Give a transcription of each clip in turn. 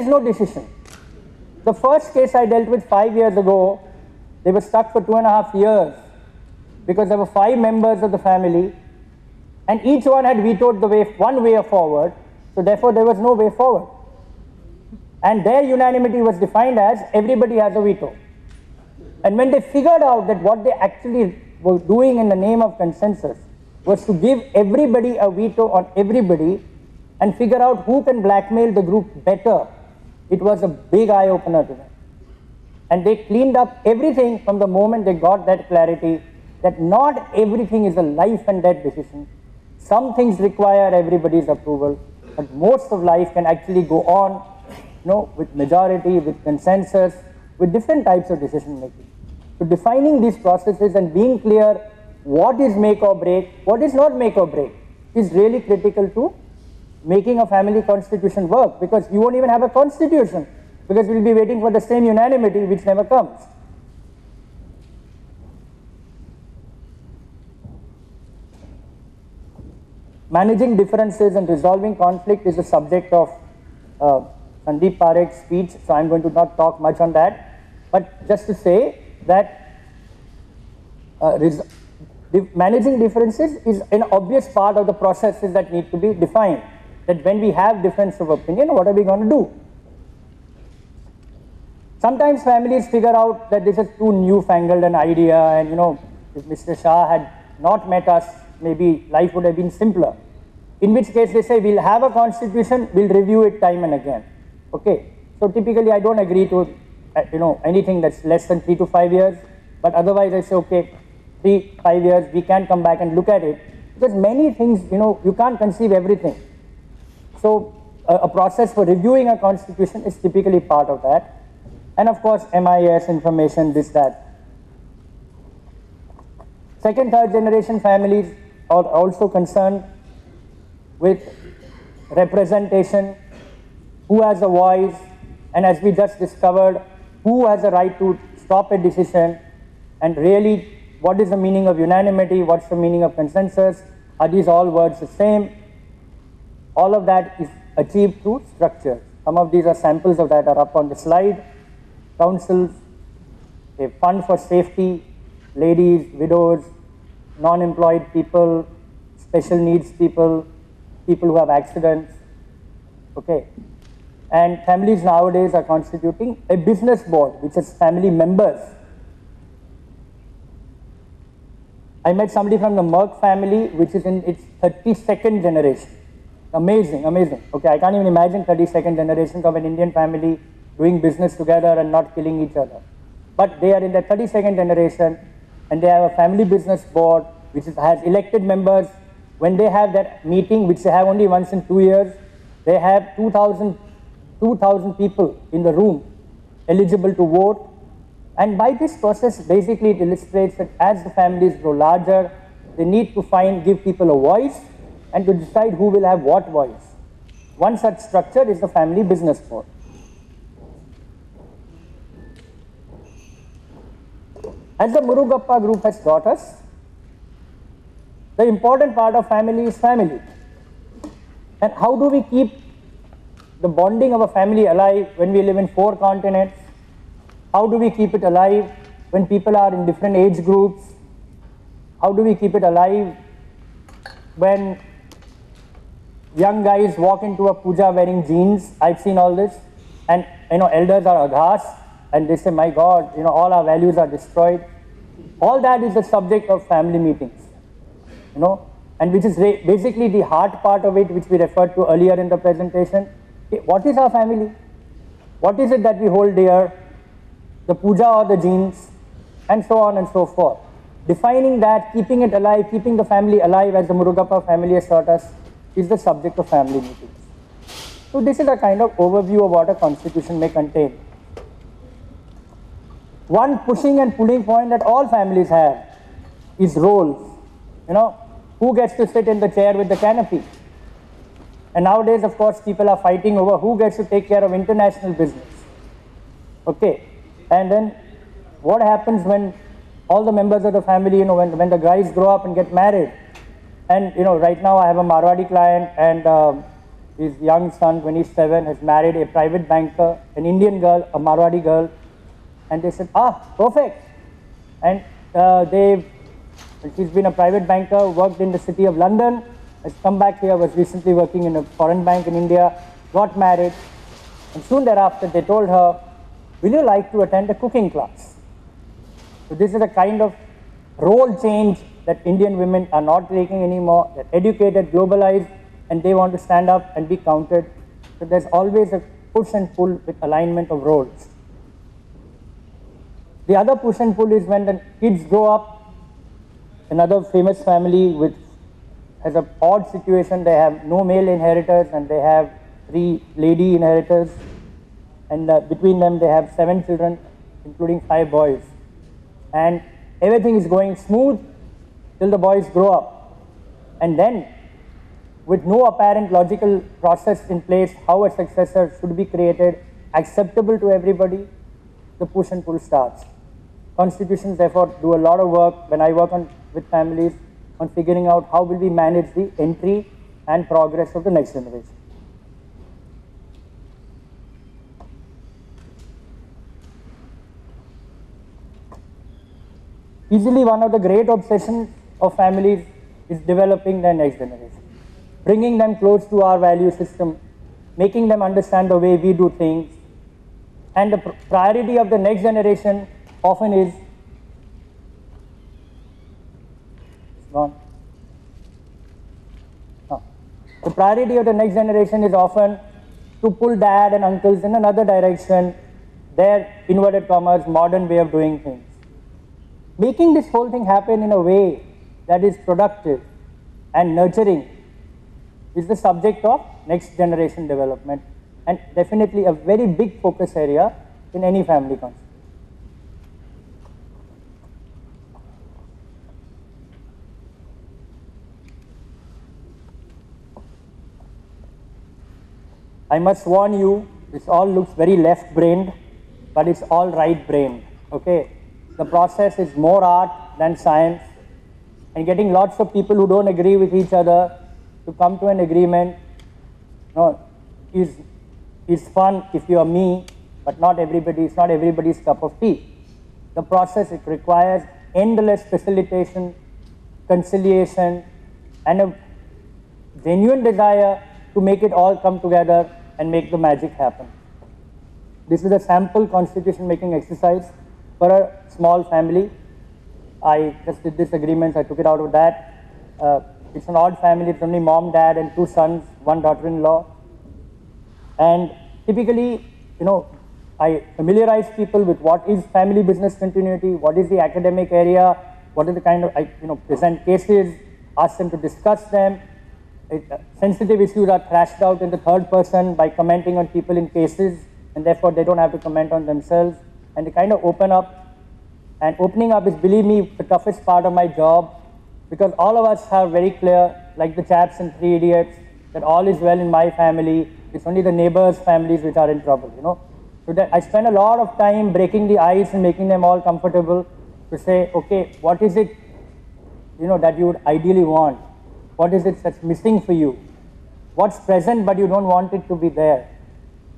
is no decision. The first case I dealt with 5 years ago, they were stuck for 2.5 years because there were 5 members of the family and each one had vetoed one way forward, so therefore there was no way forward. And their unanimity was defined as everybody has a veto. And when they figured out that what they actually were doing in the name of consensus was to give everybody a veto on everybody and figure out who can blackmail the group better, it was a big eye-opener to them. And they cleaned up everything from the moment they got that clarity that not everything is a life and death decision. Some things require everybody's approval, but most of life can actually go on, with majority, with consensus, with different types of decision making. So defining these processes and being clear what is make or break, what is not make or break, is really critical to making a family constitution work, because you won't even have a constitution because we'll be waiting for the same unanimity which never comes. Managing differences and resolving conflict is the subject of Sandeep Parekh's speech, so I'm going to not talk much on that, but just to say that managing differences is an obvious part of the processes that need to be defined. That when we have difference of opinion, what are we going to do? Sometimes families figure out that this is too newfangled an idea, and if Mr. Shah had not met us, maybe life would have been simpler. In which case they say, we'll have a constitution, we'll review it time and again. Okay, so typically I don't agree to anything that's less than 3 to 5 years, but otherwise I say, okay, 3-5 years, we can come back and look at it, because many things, you can't conceive everything. So a process for reviewing a constitution is typically part of that. And of course, MIS, information, this, that. Second, third generation families are also concerned with representation, who has a voice, and as we just discovered, who has a right to stop a decision, and really what is the meaning of unanimity, what's the meaning of consensus, are these all words the same? All of that is achieved through structure. Some of these are samples of that are up on the slide. Councils, a fund for safety, ladies, widows, non-employed people, special needs people, people who have accidents, okay. And families nowadays are constituting a business board, which is family members. I met somebody from the Merck family, which is in its 32nd generation. Amazing, amazing. Okay, I can't even imagine 32nd generations of an Indian family doing business together and not killing each other. But they are in their 32nd generation, and they have a family business board which has elected members. When they have that meeting, which they have only once in 2 years, they have 2,000 people in the room eligible to vote. And by this process, basically it illustrates that as the families grow larger, they need to give people a voice and to decide who will have what voice. One such structure is the family business board. As the Murugappa group has taught us, the important part of family is family. And how do we keep the bonding of a family alive when we live in 4 continents? How do we keep it alive when people are in different age groups? How do we keep it alive when young guys walk into a puja wearing jeans? I've seen all this, and elders are aghast and they say, my God, all our values are destroyed. All that is the subject of family meetings, and which is basically the heart part of it, which we referred to earlier in the presentation. What is our family? What is it that we hold dear? The puja or the jeans, and so on and so forth. Defining that, keeping it alive, keeping the family alive, as the Murugappa family has taught us, is the subject of family meetings. So this is a kind of overview of what a constitution may contain. One pushing and pulling point that all families have is roles. Who gets to sit in the chair with the canopy? And nowadays, of course, people are fighting over who gets to take care of international business. Okay, and then what happens when all the members of the family, when the guys grow up and get married? And right now I have a Marwadi client, and his young son, 27, has married a private banker, an Indian girl, a Marwadi girl, and they said, perfect. And she's been a private banker, worked in the city of London, has come back here, was recently working in a foreign bank in India, got married, and soon thereafter they told her, will you like to attend a cooking class? So this is a kind of role change that Indian women are not taking anymore. They're educated, globalized, and they want to stand up and be counted. So there's always a push and pull with alignment of roles. The other push and pull is when the kids grow up. Another famous family has an odd situation. They have no male inheritors and they have 3 lady inheritors. And between them they have 7 children, including 5 boys. And everything is going smooth till the boys grow up. And then, with no apparent logical process in place, how a successor should be created, acceptable to everybody, the push and pull starts. Constitutions therefore do a lot of work when I work with families on figuring out how will we manage the entry and progress of the next generation. Easily one of the great obsessions of families is developing their next generation, bringing them close to our value system, making them understand the way we do things. And the priority of the next generation often is gone. The priority of the next generation is often to pull dad and uncles in another direction, their inverted commas modern way of doing things. Making this whole thing happen in a way that is productive and nurturing is the subject of next generation development, and definitely a very big focus area in any family concept. I must warn you, this all looks very left-brained, but it's all right-brained, okay? The process is more art than science, and getting lots of people who don't agree with each other to come to an agreement is fun if you are me, but it's not everybody's cup of tea. The process, it requires endless facilitation, conciliation, and a genuine desire to make it all come together and make the magic happen. This is a sample constitution making exercise for a small family. I just did this agreement, I took it out of that. It's an odd family, it's only mom, dad, and 2 sons, 1 daughter-in-law. And typically, I familiarize people with what is family business continuity, what is the academic area, what is the kind of, present cases, ask them to discuss them. Sensitive issues are thrashed out in the third person by commenting on people in cases, and therefore they don't have to comment on themselves. And they kind of open up. And opening up is, believe me, the toughest part of my job, because all of us are very clear, like the chaps in 3 Idiots, that all is well in my family. It's only the neighbors' families which are in trouble, So that I spend a lot of time breaking the ice and making them all comfortable to say, okay, what is it, that you would ideally want? What is it that's missing for you? What's present but you don't want it to be there?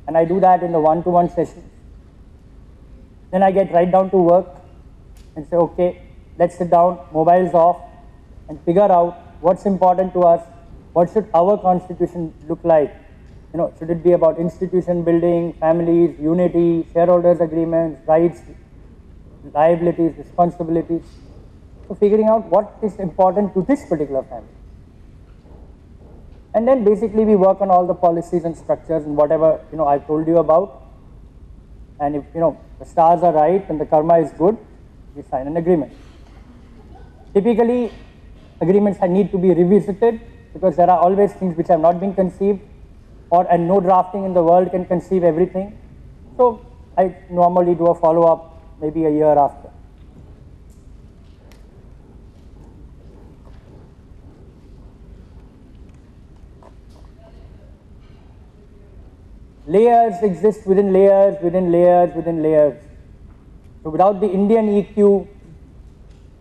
And I do that in the one-to-one sessions. Then I get right down to work and say, okay, let's sit down, mobiles off, and figure out what's important to us, what should our constitution look like. Should it be about institution building, families, unity, shareholders agreements, rights, liabilities, responsibilities. So figuring out what is important to this particular family. And then basically we work on all the policies and structures and whatever, I've told you about. And if, the stars are right and the karma is good, we sign an agreement. Typically, agreements need to be revisited because there are always things which have not been conceived, and no drafting in the world can conceive everything. So I normally do a follow-up maybe a year after. Layers exist within layers, within layers, within layers. So without the Indian EQ,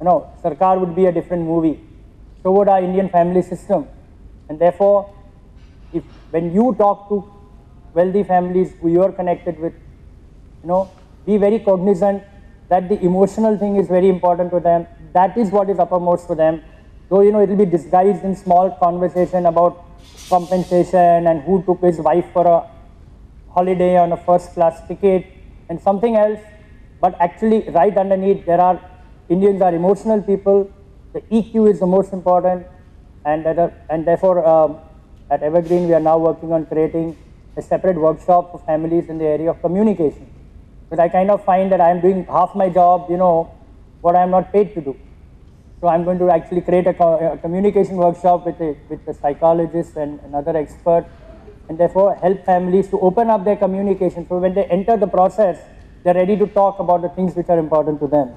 Sarkar would be a different movie. So would our Indian family system. And therefore, if when you talk to wealthy families who you are connected with, be very cognizant that the emotional thing is very important to them. That is what is uppermost to them. Though, it will be disguised in small conversation about compensation and who took his wife for a holiday on a first-class ticket and something else. But actually, right underneath, Indians are emotional people. The EQ is the most important. And therefore, at Evergreen, we are now working on creating a separate workshop for families in the area of communication. But I kind of find that I am doing half my job, what I am not paid to do. So I'm going to actually create a communication workshop with a psychologist and another expert, and therefore help families to open up their communication. So when they enter the process, they're ready to talk about the things which are important to them.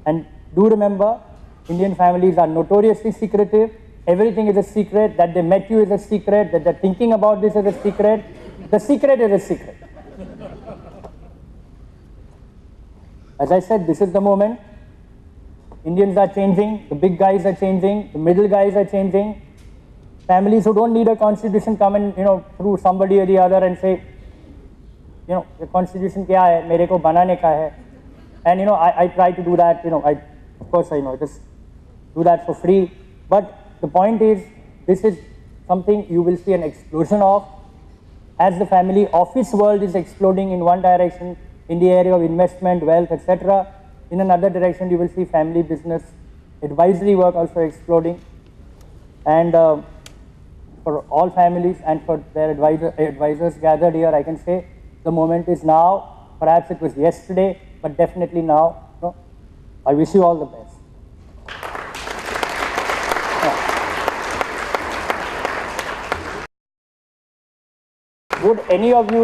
And do remember, Indian families are notoriously secretive. Everything is a secret. That they met you is a secret. That they're thinking about this is a secret. The secret is a secret. As I said, this is the moment. Indians are changing. The big guys are changing. The middle guys are changing. Families who don't need a constitution come and, through somebody or the other and say, the constitution kya hai, mere ko banane ka hai. And, I try to do that, of course, I just do that for free. But the point is, this is something you will see an explosion of. As the family office world is exploding in one direction, in the area of investment, wealth, etc., in another direction, you will see family business advisory work also exploding. And for all families and for their advisors gathered here, I can say the moment is now. Perhaps it was yesterday, but definitely now. I wish you all the best. Would any of you